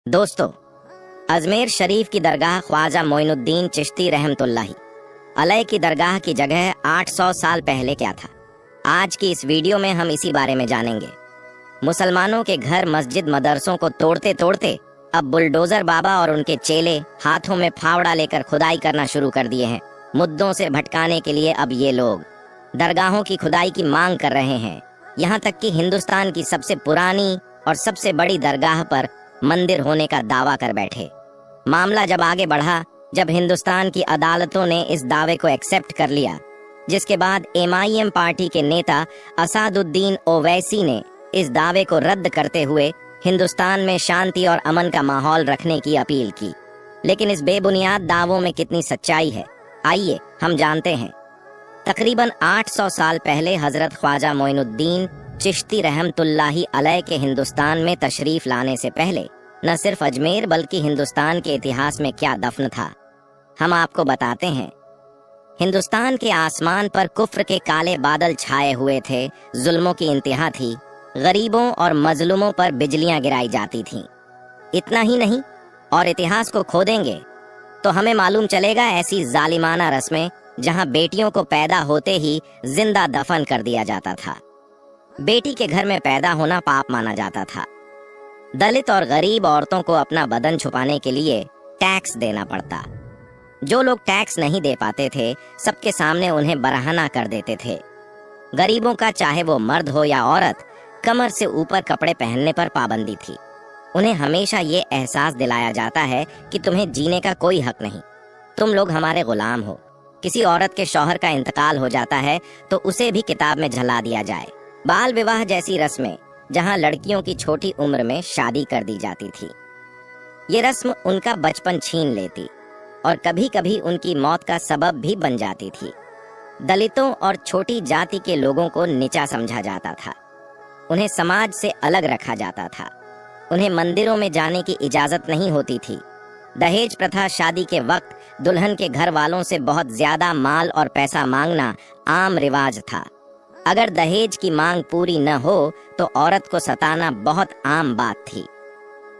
दोस्तों, अजमेर शरीफ की दरगाह ख्वाजा मोइनुद्दीन चिश्ती रहमतुल्लाही अलैह की दरगाह की जगह 800 साल पहले क्या था। आज की इस वीडियो में हम इसी बारे में जानेंगे। मुसलमानों के घर, मस्जिद, मदरसों को तोड़ते तोड़ते अब बुलडोजर बाबा और उनके चेले हाथों में फावड़ा लेकर खुदाई करना शुरू कर दिए हैं। मुद्दों से भटकाने के लिए अब ये लोग दरगाहों की खुदाई की मांग कर रहे हैं। यहाँ तक कि हिंदुस्तान की सबसे पुरानी और सबसे बड़ी दरगाह पर मंदिर होने का दावा कर बैठे। मामला जब आगे बढ़ा, जब हिंदुस्तान की अदालतों ने इस दावे को एक्सेप्ट कर लिया, जिसके बाद MIM पार्टी के नेता असादुद्दीन ओवैसी ने इस दावे को रद्द करते हुए हिंदुस्तान में शांति और अमन का माहौल रखने की अपील की। लेकिन इस बेबुनियाद दावों में कितनी सच्चाई है, आइए हम जानते हैं। तकरीबन 800 साल पहले हजरत ख्वाजा मोइनुद्दीन चिश्ती रहमतुल्लाही अलैह के हिंदुस्तान में तशरीफ लाने से पहले न सिर्फ अजमेर बल्कि हिंदुस्तान के इतिहास में क्या दफन था, हम आपको बताते हैं। हिंदुस्तान के आसमान पर कुफ्र के काले बादल छाए हुए थे, जुल्मों की इंतहा थी, गरीबों और मजलूमों पर बिजलियां गिराई जाती थीं। इतना ही नहीं, और इतिहास को खोदेंगे तो हमें मालूम चलेगा ऐसी जालिमाना रस्में जहां बेटियों को पैदा होते ही जिंदा दफन कर दिया जाता था। बेटी के घर में पैदा होना पाप माना जाता था। दलित और गरीब औरतों को अपना बदन छुपाने के लिए टैक्स देना पड़ता। जो लोग टैक्स नहीं दे पाते थे, सबके सामने उन्हें बरहना कर देते थे। गरीबों का, चाहे वो मर्द हो या औरत, कमर से ऊपर कपड़े पहनने पर पाबंदी थी। उन्हें हमेशा ये एहसास दिलाया जाता है कि तुम्हें जीने का कोई हक नहीं, तुम लोग हमारे गुलाम हो। किसी औरत के शौहर का इंतकाल हो जाता है तो उसे भी किताब में जला दिया जाए। बाल विवाह जैसी रस्में, जहां लड़कियों की छोटी उम्र में शादी कर दी जाती थी, ये रस्म उनका बचपन छीन लेती और कभी कभी उनकी मौत का सबब भी बन जाती थी। दलितों और छोटी जाति के लोगों को नीचा समझा जाता था, उन्हें समाज से अलग रखा जाता था, उन्हें मंदिरों में जाने की इजाजत नहीं होती थी। दहेज प्रथा, शादी के वक्त दुल्हन के घर वालों से बहुत ज्यादा माल और पैसा मांगना आम रिवाज था। अगर दहेज की मांग पूरी न हो तो औरत को सताना बहुत आम बात थी।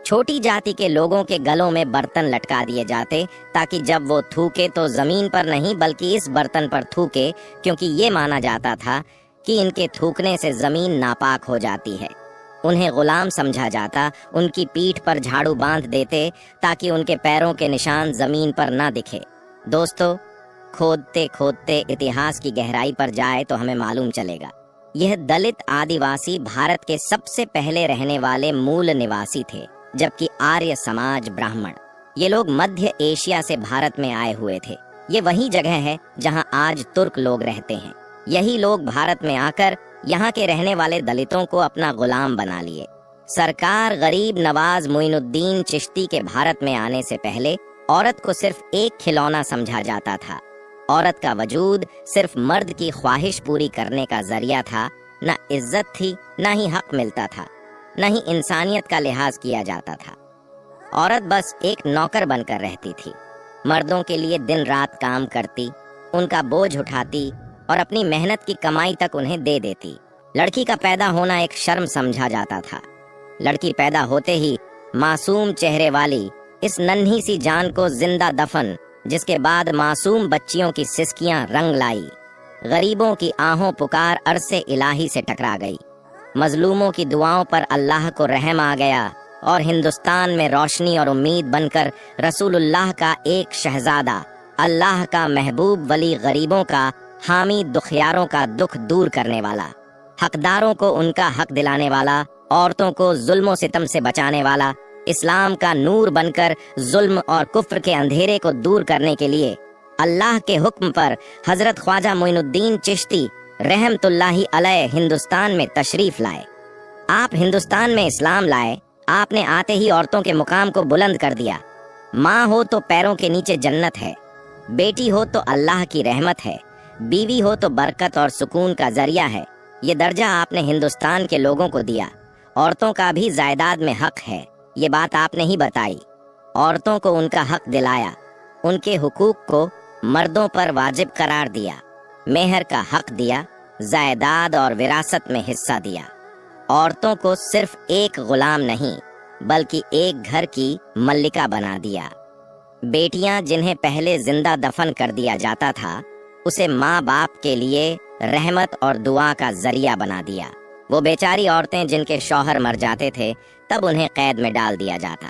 छोटी जाति के लोगों के गलों में बर्तन लटका दिए जाते ताकि जब वो थूके तो जमीन पर नहीं बल्कि इस बर्तन पर थूके, क्योंकि ये माना जाता था कि इनके थूकने से जमीन नापाक हो जाती है। उन्हें गुलाम समझा जाता, उनकी पीठ पर झाड़ू बांध देते ताकि उनके पैरों के निशान जमीन पर ना दिखे। दोस्तों, खोदते खोदते इतिहास की गहराई पर जाए तो हमें मालूम चलेगा यह दलित आदिवासी भारत के सबसे पहले रहने वाले मूल निवासी थे, जबकि आर्य समाज ब्राह्मण, ये लोग मध्य एशिया से भारत में आए हुए थे। ये वही जगह है जहां आज तुर्क लोग रहते हैं। यही लोग भारत में आकर यहाँ के रहने वाले दलितों को अपना गुलाम बना लिए। सरकार गरीब नवाज मोइनुद्दीन चिश्ती के भारत में आने से पहले औरत को सिर्फ एक खिलौना समझा जाता था। औरत का वजूद सिर्फ मर्द की ख्वाहिश पूरी करने का जरिया था। न इज्जत थी, न ही हक मिलता था, न ही इंसानियत का लिहाज किया जाता था। औरत बस एक नौकर बनकर रहती थी, मर्दों के लिए दिन रात काम करती, उनका बोझ उठाती और अपनी मेहनत की कमाई तक उन्हें दे देती। लड़की का पैदा होना एक शर्म समझा जाता था। लड़की पैदा होते ही मासूम चेहरे वाली इस नन्ही सी जान को जिंदा दफन, जिसके बाद मासूम बच्चियों की सिसकियां रंग लाई। गरीबों की आहों पुकार अरसे इलाही से टकरा गई। मजलूमों की दुआओं पर अल्लाह को रहम आ गया और हिंदुस्तान में रोशनी और उम्मीद बनकर रसूलुल्लाह का एक शहजादा, अल्लाह का महबूब वली, गरीबों का हामी, दुखियारों का दुख दूर करने वाला, हकदारों को उनका हक दिलाने वाला, औरतों को जुल्म सितम से बचाने वाला, इस्लाम का नूर बनकर जुल्म और कुफ्र के अंधेरे को दूर करने के लिए अल्लाह के हुक्म पर हजरत ख्वाजा मोइनुद्दीन चिश्ती रहमतुल्लाही अलैह हिंदुस्तान में तशरीफ लाए। आप हिंदुस्तान में इस्लाम लाए, आपने आते ही औरतों के मुकाम को बुलंद कर दिया। माँ हो तो पैरों के नीचे जन्नत है, बेटी हो तो अल्लाह की रहमत है, बीवी हो तो बरकत और सुकून का जरिया है। ये दर्जा आपने हिंदुस्तान के लोगों को दिया। औरतों का भी जायदाद में हक है, ये बात आपने ही बताई। औरतों को उनका हक दिलाया, उनके हुकूक को मर्दों पर वाजिब करार दिया, मेहर का हक दिया, जायदाद और विरासत में हिस्सा दिया। औरतों को सिर्फ एक गुलाम नहीं बल्कि एक घर की मल्लिका बना दिया। बेटियां जिन्हें पहले जिंदा दफन कर दिया जाता था, उसे माँ बाप के लिए रहमत और दुआ का जरिया बना दिया। वो बेचारी औरतें जिनके शौहर मर जाते थे, तब उन्हें कैद में डाल दिया जाता।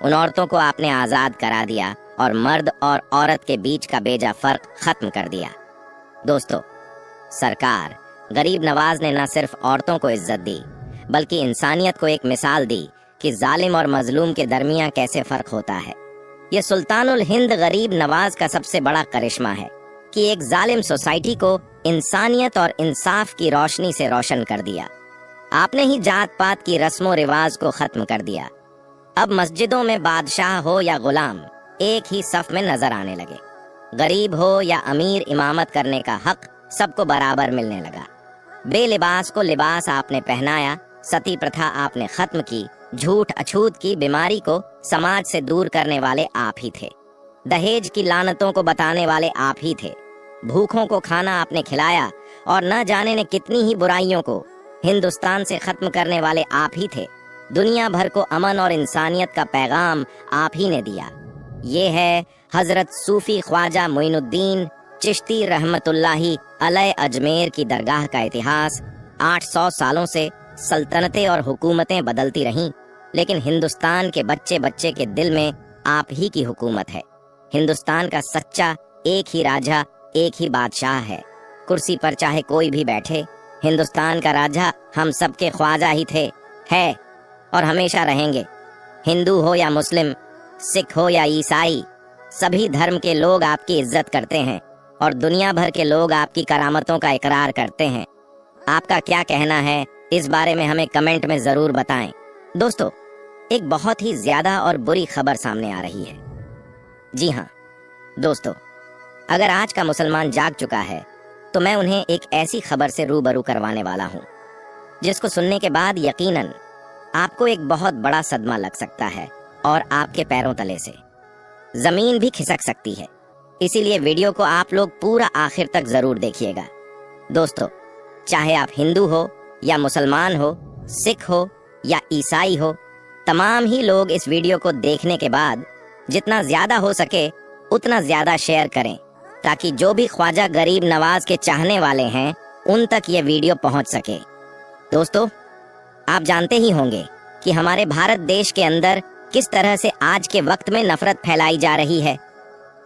उन औरतों को आपने आज़ाद करा दिया और मर्द और औरत के बीच का बेजा फर्क खत्म कर दिया। दोस्तों, सरकार गरीब नवाज ने न सिर्फ औरतों को इज्जत दी, बल्कि इंसानियत को एक मिसाल दी कि जालिम और मजलूम के दरमियान कैसे फर्क होता है। ये सुल्तानुल हिंद गरीब नवाज का सबसे बड़ा करिश्मा है कि एक जालिम सोसाइटी को इंसानियत और इंसाफ की रोशनी से रोशन कर दिया। आपने ही जात पात की रस्मों रिवाज को खत्म कर दिया। अब मस्जिदों में बादशाह हो या गुलाम एक ही सफ में नजर आने लगे। गरीब हो या अमीर, इमामत करने का हक सबको बराबर मिलने लगा। बेलिबास को लिबास आपने पहनाया, सती प्रथा आपने खत्म की, झूठ अछूत की बीमारी को समाज से दूर करने वाले आप ही थे। दहेज की लानतों को बताने वाले आप ही थे। भूखों को खाना आपने खिलाया और न जाने ने कितनी ही बुराइयों को हिंदुस्तान से खत्म करने वाले आप ही थे। दुनिया भर को अमन और इंसानियत का पैगाम आप ही ने दिया। ये है हजरत सूफी ख्वाजा मोइनुद्दीन चिश्ती रहमतुल्लाही अलैह अजमेर की दरगाह का इतिहास। 800 सालों से सल्तनतें और हुकूमतें बदलती रहीं, लेकिन हिंदुस्तान के बच्चे बच्चे के दिल में आप ही की हुकूमत है। हिंदुस्तान का सच्चा एक ही राजा, एक ही बादशाह है। कुर्सी पर चाहे कोई भी बैठे, हिंदुस्तान का राजा हम सबके ख्वाजा ही थे, है और हमेशा रहेंगे। हिंदू हो या मुस्लिम, सिख हो या ईसाई, सभी धर्म के लोग आपकी इज्जत करते हैं और दुनिया भर के लोग आपकी करामतों का इकरार करते हैं। आपका क्या कहना है, इस बारे में हमें कमेंट में जरूर बताएं। दोस्तों, एक बहुत ही ज्यादा और बुरी खबर सामने आ रही है। जी हाँ दोस्तों, अगर आज का मुसलमान जाग चुका है तो मैं उन्हें एक ऐसी खबर से रूबरू करवाने वाला हूँ जिसको सुनने के बाद यकीनन आपको एक बहुत बड़ा सदमा लग सकता है और आपके पैरों तले से जमीन भी खिसक सकती है। इसीलिए वीडियो को आप लोग पूरा आखिर तक जरूर देखिएगा। दोस्तों, चाहे आप हिंदू हो या मुसलमान हो, सिख हो या ईसाई हो, तमाम ही लोग इस वीडियो को देखने के बाद जितना ज्यादा हो सके उतना ज्यादा शेयर करें, ताकि जो भी ख्वाजा गरीब नवाज के चाहने वाले हैं उन तक ये वीडियो पहुंच सके। दोस्तों, आप जानते ही होंगे कि हमारे भारत देश के अंदर किस तरह से आज के वक्त में नफरत फैलाई जा रही है।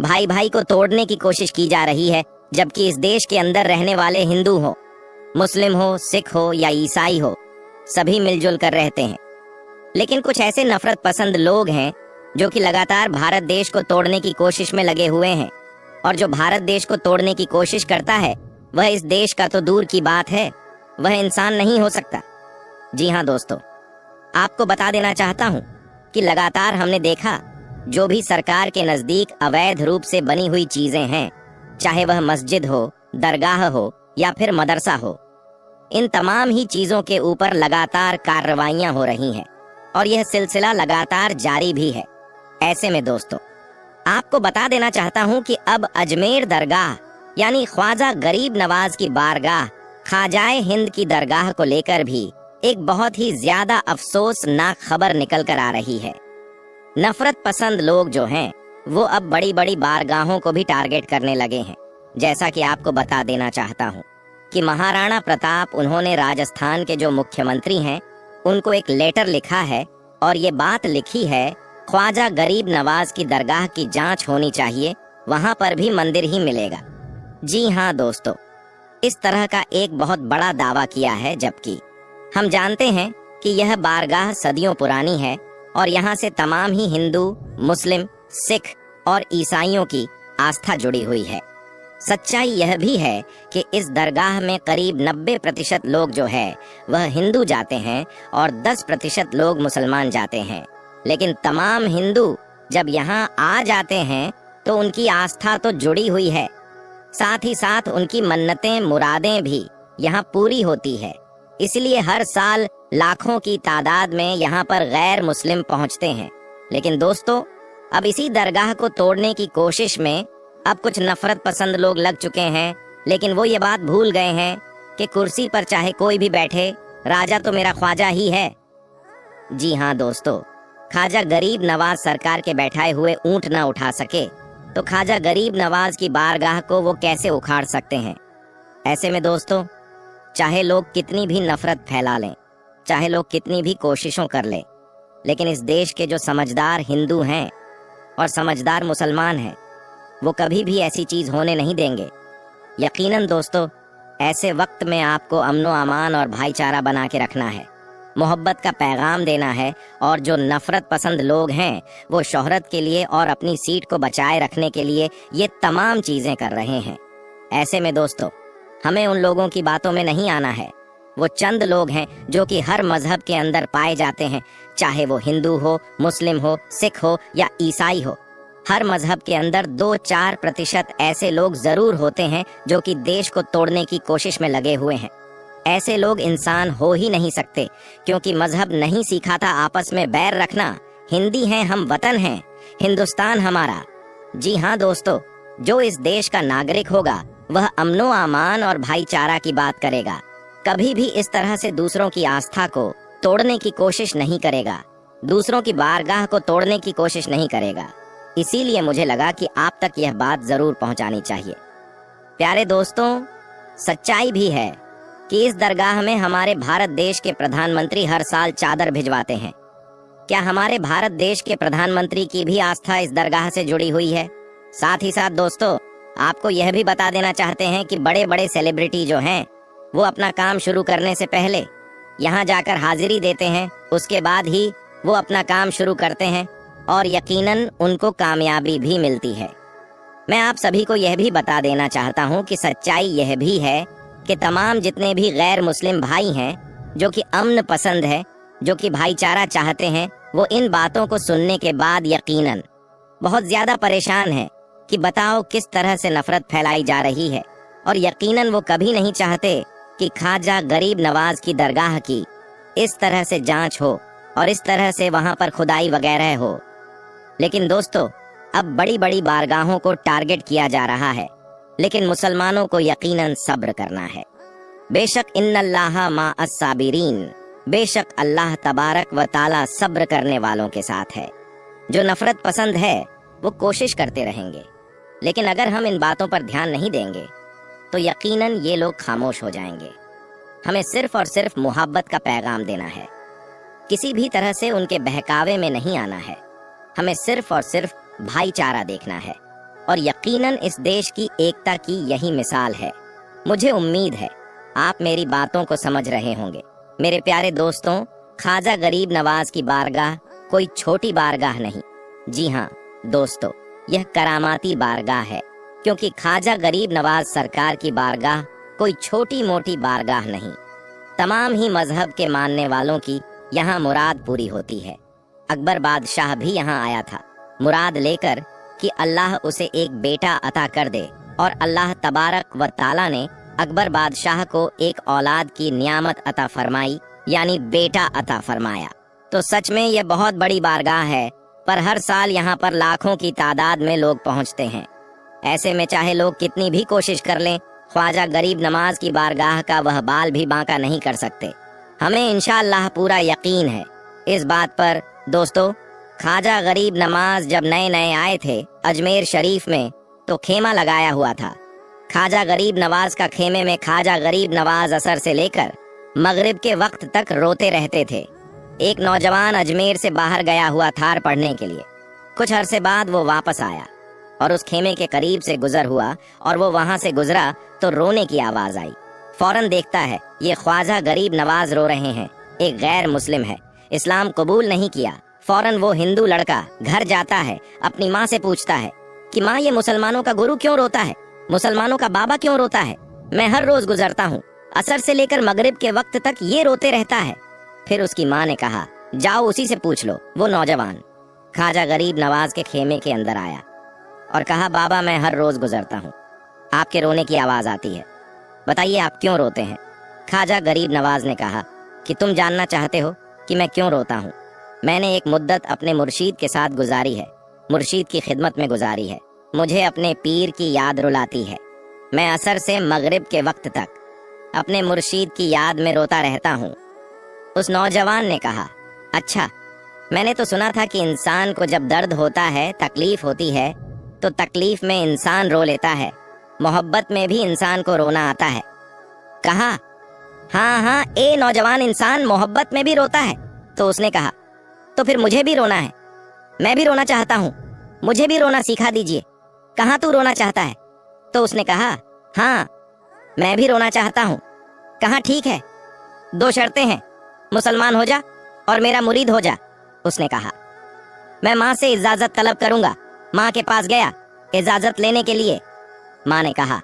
भाई भाई को तोड़ने की कोशिश की जा रही है, जबकि इस देश के अंदर रहने वाले हिंदू हो, मुस्लिम हो, सिख हो या ईसाई हो, सभी मिलजुल कर रहते हैं। लेकिन कुछ ऐसे नफरत पसंद लोग हैं जो कि लगातार भारत देश को तोड़ने की कोशिश में लगे हुए हैं, और जो भारत देश को तोड़ने की कोशिश करता है वह इस देश का तो दूर की बात है, वह इंसान नहीं हो सकता। जी हाँ दोस्तों, आपको बता देना चाहता हूँ कि लगातार हमने देखा जो भी सरकार के नजदीक अवैध रूप से बनी हुई चीजें हैं, चाहे वह मस्जिद हो, दरगाह हो या फिर मदरसा हो, इन तमाम ही चीजों के ऊपर लगातार कार्रवाइयां हो रही हैं और यह सिलसिला लगातार जारी भी है। ऐसे में दोस्तों, आपको बता देना चाहता हूँ कि अब अजमेर दरगाह यानी ख्वाजा गरीब नवाज की बारगाह ख्वाजाए हिंद की दरगाह को लेकर भी एक बहुत ही ज्यादा अफसोसनाक खबर निकल कर आ रही है। नफरत पसंद लोग जो हैं वो अब बड़ी बड़ी बारगाहों को भी टारगेट करने लगे हैं। जैसा कि आपको बता देना चाहता हूँ कि महाराणा प्रताप, उन्होंने राजस्थान के जो मुख्यमंत्री हैं उनको एक लेटर लिखा है और ये बात लिखी है ख्वाजा गरीब नवाज की दरगाह की जांच होनी चाहिए, वहां पर भी मंदिर ही मिलेगा। जी हाँ दोस्तों, इस तरह का एक बहुत बड़ा दावा किया है, जबकि हम जानते हैं कि यह बारगाह सदियों पुरानी है और यहाँ से तमाम ही हिंदू, मुस्लिम, सिख और ईसाइयों की आस्था जुड़ी हुई है। सच्चाई यह भी है कि इस दरगाह में करीब 90% लोग जो है वह हिंदू जाते हैं और 10% लोग मुसलमान जाते हैं। लेकिन तमाम हिंदू जब यहाँ आ जाते हैं तो उनकी आस्था तो जुड़ी हुई है, साथ ही साथ उनकी मन्नतें, मुरादें भी यहाँ पूरी होती है। इसलिए हर साल लाखों की तादाद में यहाँ पर गैर मुस्लिम पहुँचते हैं। लेकिन दोस्तों, अब इसी दरगाह को तोड़ने की कोशिश में अब कुछ नफरत पसंद लोग लग चुके हैं, लेकिन वो ये बात भूल गए हैं कि कुर्सी पर चाहे कोई भी बैठे, राजा तो मेरा ख्वाजा ही है। जी हाँ दोस्तों, ख्वाजा गरीब नवाज सरकार के बैठाए हुए ऊंट न उठा सके तो ख्वाजा गरीब नवाज की बारगाह को वो कैसे उखाड़ सकते हैं। ऐसे में दोस्तों, चाहे लोग कितनी भी नफरत फैला लें, चाहे लोग कितनी भी कोशिशों कर लें, लेकिन इस देश के जो समझदार हिंदू हैं और समझदार मुसलमान हैं, वो कभी भी ऐसी चीज़ होने नहीं देंगे। यकीनन दोस्तों, ऐसे वक्त में आपको अमनो अमान और भाईचारा बना के रखना है, मोहब्बत का पैगाम देना है, और जो नफरत पसंद लोग हैं वो शोहरत के लिए और अपनी सीट को बचाए रखने के लिए ये तमाम चीज़ें कर रहे हैं। ऐसे में दोस्तों, हमें उन लोगों की बातों में नहीं आना है। वो चंद लोग हैं जो कि हर मजहब के अंदर पाए जाते हैं, चाहे वो हिंदू हो, मुस्लिम हो, सिख हो या ईसाई हो। हर मजहब के अंदर 2-4% ऐसे लोग जरूर होते हैं जो कि देश को तोड़ने की कोशिश में लगे हुए हैं। ऐसे लोग इंसान हो ही नहीं सकते, क्योंकि मजहब नहीं सिखाता आपस में बैर रखना। हिंदी हैं हम, वतन हैं, हिंदुस्तान हमारा। जी हाँ दोस्तों, जो इस देश का नागरिक होगा वह अमनो अमान और भाईचारा की बात करेगा, कभी भी इस तरह से दूसरों की आस्था को तोड़ने की कोशिश नहीं करेगा, दूसरों की बारगाह को तोड़ने की कोशिश नहीं करेगा। इसीलिए मुझे लगा कि आप तक यह बात जरूर पहुंचानी चाहिए। प्यारे दोस्तों, सच्चाई भी है कि इस दरगाह में हमारे भारत देश के प्रधानमंत्री हर साल चादर भिजवाते हैं। क्या हमारे भारत देश के प्रधानमंत्री की भी आस्था इस दरगाह से जुड़ी हुई है? साथ ही साथ दोस्तों, आपको यह भी बता देना चाहते हैं कि बड़े बड़े सेलिब्रिटी जो हैं वो अपना काम शुरू करने से पहले यहाँ जाकर हाजिरी देते हैं, उसके बाद ही वो अपना काम शुरू करते हैं और यकीनन उनको कामयाबी भी मिलती है। मैं आप सभी को यह भी बता देना चाहता हूँ कि सच्चाई यह भी है कि तमाम जितने भी गैर मुस्लिम भाई हैं जो कि अमन पसंद है, जो कि भाईचारा चाहते हैं, वो इन बातों को सुनने के बाद यकीनन बहुत ज्यादा परेशान है कि बताओ किस तरह से नफरत फैलाई जा रही है। और यकीनन वो कभी नहीं चाहते कि ख्वाजा गरीब नवाज की दरगाह की इस तरह से जांच हो और इस तरह से वहां पर खुदाई वगैरह हो। लेकिन दोस्तों, अब बड़ी बड़ी बारगाहों को टारगेट किया जा रहा है, लेकिन मुसलमानों को यकीनन सब्र करना है। बेशक इन्नल्लाह मा अस्साबिरीन, बेशक अल्लाह तबारक व ताला सब्र करने वालों के साथ है। जो नफरत पसंद है वो कोशिश करते रहेंगे, लेकिन अगर हम इन बातों पर ध्यान नहीं देंगे तो यकीनन ये लोग खामोश हो जाएंगे। हमें सिर्फ और सिर्फ मोहब्बत का पैगाम देना है, किसी भी तरह से उनके बहकावे में नहीं आना है। हमें सिर्फ और सिर्फ भाईचारा देखना है, और यकीनन इस देश की एकता की यही मिसाल है। मुझे उम्मीद है आप मेरी बातों को समझ रहे होंगे। मेरे प्यारे दोस्तों, ख्वाजा गरीब नवाज की बारगाह कोई छोटी बारगाह नहीं। जी हाँ दोस्तों, यह करामाती बारगाह है, क्योंकि ख्वाजा गरीब नवाज सरकार की बारगाह कोई छोटी मोटी बारगाह नहीं। तमाम ही मजहब के मानने वालों की यहाँ मुराद पूरी होती है। अकबर बादशाह भी यहाँ आया था, मुराद लेकर कि अल्लाह उसे एक बेटा अता कर दे, और अल्लाह तबारक व ताला ने अकबर बादशाह को एक औलाद की नियामत अता फरमाई, यानी बेटा अता फरमाया। तो सच में यह बहुत बड़ी बारगाह है, पर हर साल यहाँ पर लाखों की तादाद में लोग पहुँचते हैं। ऐसे में चाहे लोग कितनी भी कोशिश कर लें, ख्वाजा गरीब नवाज की बारगाह का वह बाल भी बांका नहीं कर सकते। हमें इंशाअल्लाह पूरा यकीन है इस बात पर। दोस्तों, ख्वाजा गरीब नवाज जब नए नए आए थे अजमेर शरीफ में, तो खेमा लगाया हुआ था। ख्वाजा गरीब नवाज का खेमे में ख्वाजा गरीब नवाज असर से लेकर मगरिब के वक्त तक रोते रहते थे। एक नौजवान अजमेर से बाहर गया हुआ थार पढ़ने के लिए। कुछ अरसे बाद वो वापस आया और उस खेमे के करीब से गुजर हुआ, और वो वहां से गुजरा तो रोने की आवाज आई। फौरन देखता है ये ख्वाजा गरीब नवाज रो रहे हैं। एक गैर मुस्लिम है, इस्लाम कबूल नहीं किया। फौरन वो हिंदू लड़का घर जाता है, अपनी माँ से पूछता है कि माँ, ये मुसलमानों का गुरु क्यों रोता है, मुसलमानों का बाबा क्यों रोता है? मैं हर रोज गुजरता हूँ, असर से लेकर मगरिब के वक्त तक ये रोते रहता है। फिर उसकी माँ ने कहा, जाओ उसी से पूछ लो। वो नौजवान ख्वाजा गरीब नवाज के खेमे के अंदर आया और कहा, बाबा मैं हर रोज गुजरता हूँ, आपके रोने की आवाज आती है, बताइए आप क्यों रोते हैं? ख्वाजा गरीब नवाज ने कहा कि तुम जानना चाहते हो कि मैं क्यों रोता हूँ? मैंने एक मुद्दत अपने मुर्शीद के साथ गुजारी है, मुर्शीद की खिदमत में गुजारी है। मुझे अपने पीर की याद रुलाती है। मैं असर से मगरिब के वक्त तक अपने मुर्शीद की याद में रोता रहता हूँ। उस नौजवान ने कहा, अच्छा, मैंने तो सुना था कि इंसान को जब दर्द होता है, तकलीफ होती है, तो तकलीफ में इंसान रो लेता है, मोहब्बत में भी इंसान को रोना आता है। कहा, हाँ हाँ, ए नौजवान इंसान मोहब्बत में भी रोता है। तो उसने कहा, तो फिर मुझे भी रोना है, मैं भी रोना चाहता हूँ, मुझे भी रोना सिखा दीजिए। कहाँ तू रोना चाहता है? तो उसने कहा, हाँ मैं भी रोना चाहता हूँ। कहा, ठीक है, 2 शर्तें हैं, मुसलमान हो जा और मेरा मुरीद हो जा। उसने कहा, मैं माँ से इजाजत तलब करूंगा। माँ के पास गया इजाजत लेने के लिए। माँ ने कहा,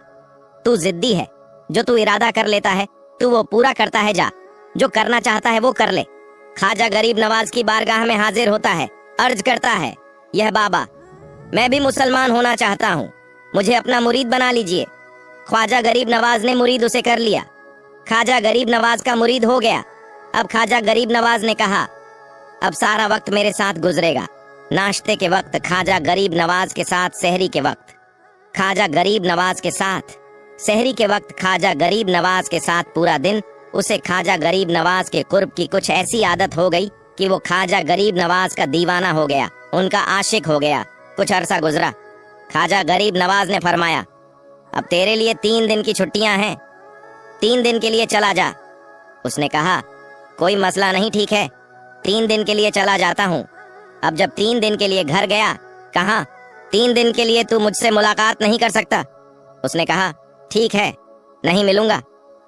तू जिद्दी है, जो तू इरादा कर लेता है तू वो पूरा करता है, जा जो करना चाहता है वो कर ले। ख्वाजा गरीब नवाज की बारगाह में हाजिर होता है, अर्ज करता है, यह बाबा, मैं भी मुसलमान होना चाहता हूँ, मुझे अपना मुरीद बना लीजिए। ख्वाजा गरीब नवाज ने मुरीद उसे कर लिया। ख्वाजा गरीब नवाज का मुरीद हो गया। अब ख्वाजा गरीब नवाज ने कहा, अब सारा वक्त मेरे साथ गुजरेगा। नाश्ते के वक्त ख्वाजा गरीब नवाज के साथ, सहरी के वक्त ख्वाजा गरीब नवाज के साथ, सहरी के वक्त ख्वाजा गरीब नवाज के साथ पूरा दिन। उसे ख्वाजा गरीब नवाज के कुर्ब की कुछ ऐसी आदत हो गई कि वो ख्वाजा गरीब नवाज का दीवाना हो गया, उनका आशिक हो गया। कुछ अरसा गुजरा। ख्वाजा गरीब नवाज ने फरमाया, अब तेरे लिए 3 दिन की छुट्टियां हैं, 3 दिन के लिए चला जा। उसने कहा, कोई मसला नहीं, ठीक है, 3 दिन के लिए चला जाता हूँ। अब जब 3 दिन के लिए घर गया, कहा, 3 दिन के लिए तू मुझसे मुलाकात नहीं कर सकता। उसने कहा, ठीक है, नहीं मिलूंगा।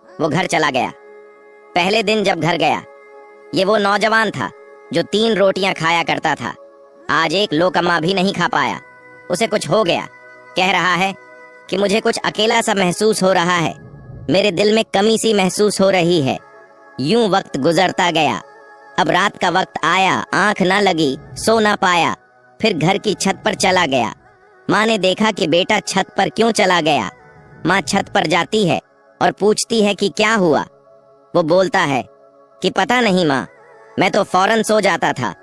वो घर चला गया। पहले दिन जब घर गया, ये वो नौजवान था जो 3 रोटियां खाया करता था, आज 1 लोकमा भी नहीं खा पाया। उसे कुछ हो गया। कह रहा है कि मुझे कुछ अकेला सा महसूस हो रहा है, मेरे दिल में कमी सी महसूस हो रही है। यूं वक्त गुजरता गया। अब रात का वक्त आया, आंख ना लगी, सो ना पाया। फिर घर की छत पर चला गया। माँ ने देखा कि बेटा छत पर क्यों चला गया। माँ छत पर जाती है और पूछती है कि क्या हुआ। वो बोलता है कि पता नहीं माँ, मैं तो फौरन सो जाता था,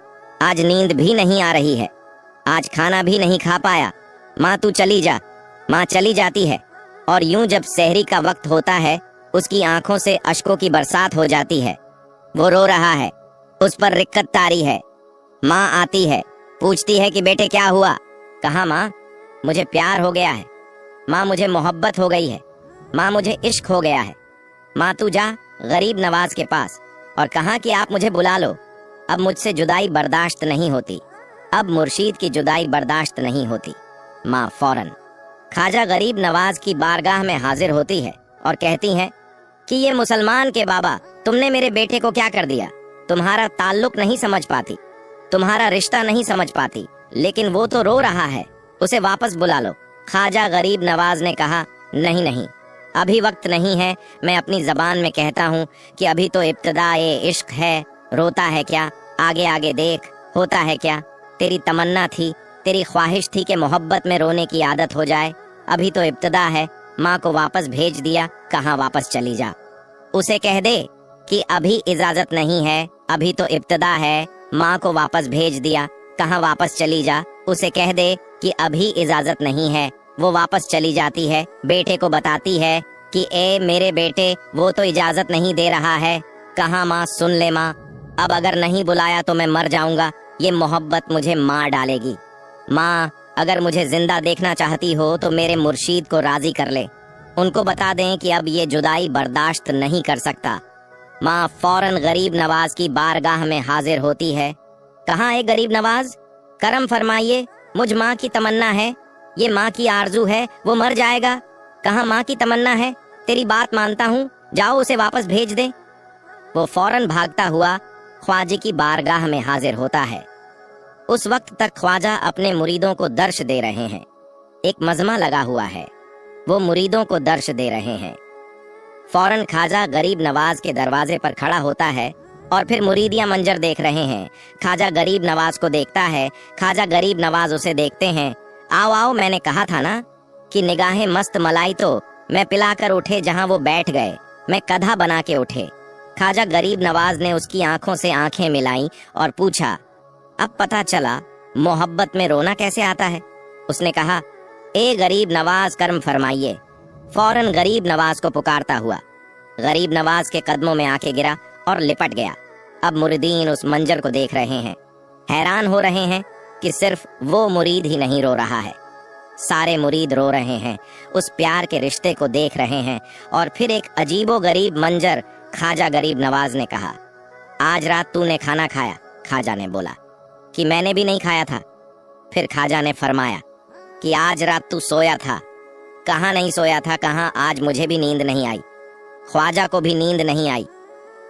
आज नींद भी नहीं आ रही है, आज खाना भी नहीं खा पाया। माँ तू चली जा। माँ चली जाती है और यूं जब सहरी का वक्त होता है, उसकी आंखों से अश्कों की बरसात हो जाती है। वो रो रहा है, उस पर रिक्कत तारी है। माँ आती है, पूछती है कि बेटे क्या हुआ। कहा, माँ मुझे प्यार हो गया है, माँ मुझे मोहब्बत हो गई है, माँ मुझे इश्क हो गया है। माँ तू जा गरीब नवाज के पास और कहा कि आप मुझे बुला लो, अब मुझसे जुदाई बर्दाश्त नहीं होती, अब मुर्शीद की जुदाई बर्दाश्त नहीं होती। माँ फौरन ख्वाजा गरीब नवाज की बारगाह में हाजिर होती है और कहती हैं कि ये मुसलमान के बाबा, तुमने मेरे बेटे को क्या कर दिया। तुम्हारा ताल्लुक नहीं समझ पाती, तुम्हारा रिश्ता नहीं समझ पाती, लेकिन वो तो रो रहा है, उसे वापस बुला लो। ख्वाजा गरीब नवाज ने कहा, नहीं नहीं, अभी वक्त नहीं है। मैं अपनी जबान में कहता हूँ कि अभी तो इब्तिदाए इश्क है, रोता है क्या, आगे आगे देख, होता है क्या। तेरी तमन्ना थी, तेरी ख्वाहिश थी कि मोहब्बत में रोने की आदत हो जाए, अभी तो इब्तिदा है। माँ को वापस भेज दिया, कहाँ वापस चली जा। उसे कह दे कि अभी इजाजत नहीं है, अभी तो इब्तिदा है। माँ को वापस भेज दिया, कहाँ वापस चली जा। उसे कह दे कि अभी इजाजत नहीं है, वो वापस चली जाती है। बेटे को बताती है कि ए मेरे बेटे, वो तो इजाजत नहीं दे रहा है। कहाँ माँ, सुन ले माँ, अब अगर नहीं बुलाया तो मैं मर जाऊंगा, ये मोहब्बत मुझे मार डालेगी। माँ अगर मुझे जिंदा देखना चाहती हो तो मेरे मुर्शीद को राजी कर ले, उनको बता दें कि अब ये जुदाई बर्दाश्त नहीं कर सकता। माँ फौरन गरीब नवाज की बारगाह में हाजिर होती है। कहाँ है गरीब नवाज, करम फरमाइए, मुझ माँ की तमन्ना है, ये माँ की आरजू है, वो मर जाएगा। कहाँ माँ की तमन्ना है, तेरी बात मानता हूँ, जाओ उसे वापस भेज दे। वो फौरन भागता हुआ ख्वाजे की बारगाह में हाजिर होता है। उस वक्त तक ख्वाजा अपने मुरीदों को दर्श दे रहे हैं, एक मजमा लगा हुआ है, वो मुरीदों को दर्श दे रहे हैं। फौरन ख्वाजा गरीब नवाज के दरवाजे पर खड़ा होता है और फिर मुरीदियां मंजर देख रहे हैं। ख्वाजा गरीब नवाज को देखता है, ख्वाजा गरीब नवाज उसे देखते हैं। आओ आओ, मैंने कहा था ना कि निगाहें मस्त मलाई तो मैं पिलाकर उठे, जहां वो बैठ गए मैं कधा बना के उठे। ख्वाजा गरीब नवाज ने उसकी आंखों से आंखें मिलाई और पूछा, अब पता चला मोहब्बत में रोना कैसे आता है। उसने कहा, ए गरीब नवाज कर्म फरमाइए। फौरन गरीब नवाज को पुकारता हुआ गरीब नवाज के कदमों में आके गिरा और लिपट गया। अब मुरीदीन उस मंजर को देख रहे हैं, हैरान हो रहे हैं कि सिर्फ वो मुरीद ही नहीं रो रहा है, सारे मुरीद रो रहे हैं, उस प्यार के रिश्ते को देख रहे हैं। और फिर एक अजीबो गरीब मंजर ख्वाजा गरीब नवाज ने कहा, आज रात तूने खाना खाया? ख्वाजा ने बोला कि मैंने भी नहीं खाया था। फिर ख्वाजा ने फरमाया कि आज रात तू सोया था? कहाँ नहीं सोया था, कहाँ, आज मुझे भी नींद नहीं आई, ख्वाजा को भी नींद नहीं आई।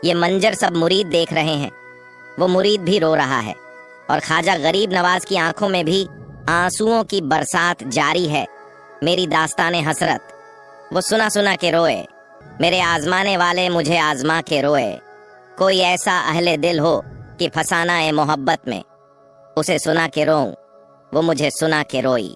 ये मंजर सब मुरीद देख रहे हैं, वो मुरीद भी रो रहा है और ख्वाजा गरीब नवाज की आंखों में भी आंसुओं की बरसात जारी है। मेरी दास्ताने हसरत, वो सुना सुना के रोए, मेरे आजमाने वाले मुझे आजमा के रोए। कोई ऐसा अहले दिल हो कि फसाना है मोहब्बत में, उसे सुना के रोऊं, वो मुझे सुना के रोई।